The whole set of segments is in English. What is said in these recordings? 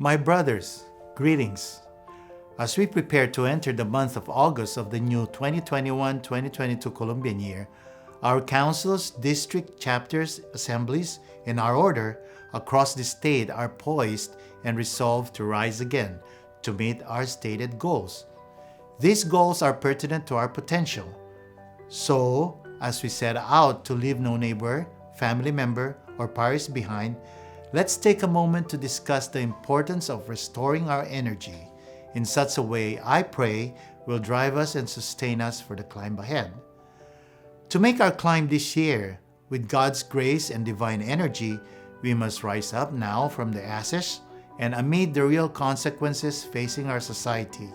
My brothers, greetings. As we prepare to enter the month of August of the new 2021-2022 Colombian year, our councils, district chapters, assemblies, in our order, across the state are poised and resolved to rise again to meet our stated goals. These goals are pertinent to our potential. So, as we set out to leave no neighbor, family member, or parish behind, let's take a moment to discuss the importance of restoring our energy in such a way I pray will drive us and sustain us for the climb ahead. To make our climb this year, with God's grace and divine energy, we must rise up now from the ashes and amid the real consequences facing our society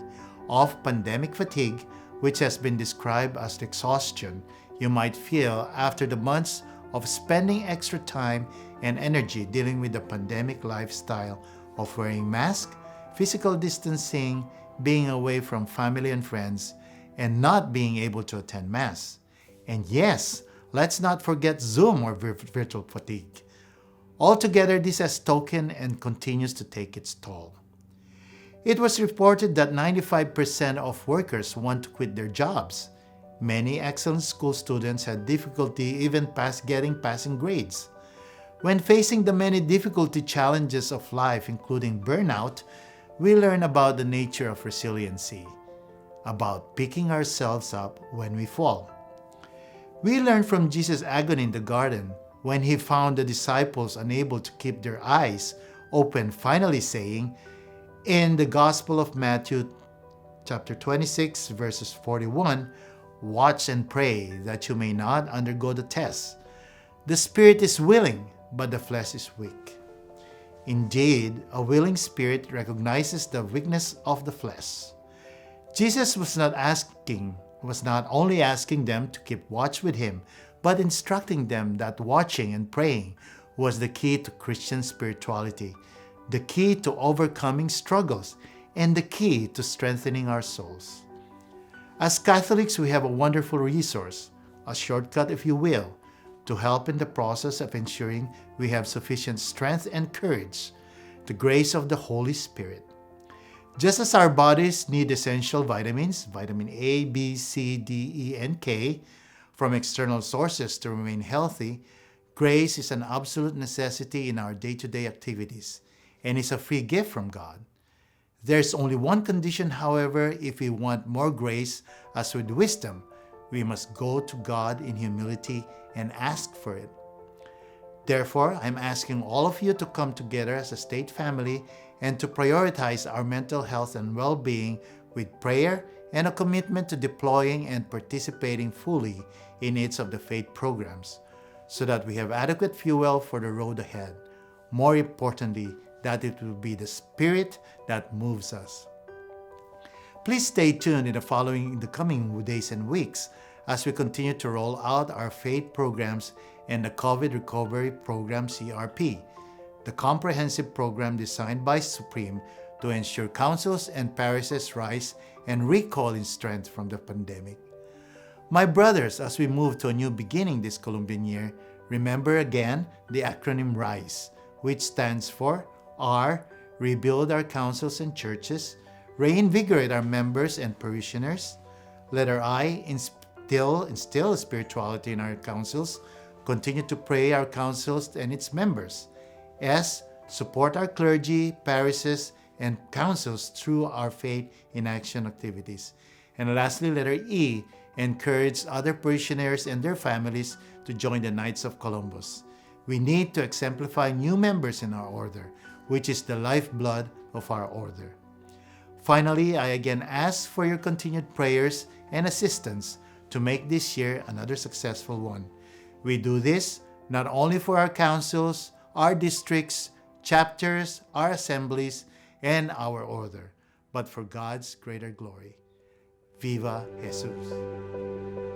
of pandemic fatigue, which has been described as the exhaustion you might feel after the months of spending extra time and energy dealing with the pandemic lifestyle of wearing masks, physical distancing, being away from family and friends, and not being able to attend Mass. And yes, let's not forget Zoom or virtual fatigue. Altogether, this has taken and continues to take its toll. It was reported that 95% of workers want to quit their jobs. Many excellent school students had difficulty even getting passing grades. When facing the many difficulty challenges of life, including burnout, we learn about the nature of resiliency, about picking ourselves up when we fall. We learn from Jesus' agony in the garden when he found the disciples unable to keep their eyes open, finally saying, in the Gospel of Matthew, chapter 26, verses 41, "Watch and pray that you may not undergo the test. The spirit is willing, but the flesh is weak." Indeed, a willing spirit recognizes the weakness of the flesh. Jesus was not only asking them to keep watch with him, but instructing them that watching and praying was the key to Christian spirituality, the key to overcoming struggles, and the key to strengthening our souls. As Catholics, we have a wonderful resource, a shortcut if you will, to help in the process of ensuring we have sufficient strength and courage, the grace of the Holy Spirit. Just as our bodies need essential vitamins, vitamin A, B, C, D, E, and K, from external sources to remain healthy, grace is an absolute necessity in our day-to-day activities, and is a free gift from God. There's only one condition, however, if we want more grace. As with wisdom, we must go to God in humility and ask for it. Therefore, I'm asking all of you to come together as a state family and to prioritize our mental health and well-being with prayer and a commitment to deploying and participating fully in each of the faith programs, so that we have adequate fuel for the road ahead. More importantly, that it will be the Spirit that moves us. Please stay tuned in the coming days and weeks as we continue to roll out our faith programs and the COVID Recovery Program CRP, the comprehensive program designed by Supreme to ensure councils and parishes rise and recoil in strength from the pandemic. My brothers, as we move to a new beginning this Colombian year, remember again the acronym RISE, which stands for R, rebuild our councils and churches, reinvigorate our members and parishioners. Letter I, instill spirituality in our councils, continue to pray our councils and its members. S, support our clergy, parishes, and councils through our faith in action activities. And lastly, letter E, encourage other parishioners and their families to join the Knights of Columbus. We need to exemplify new members in our order, which is the lifeblood of our order. Finally, I again ask for your continued prayers and assistance to make this year another successful one. We do this not only for our councils, our districts, chapters, our assemblies, and our order, but for God's greater glory. Viva Jesus!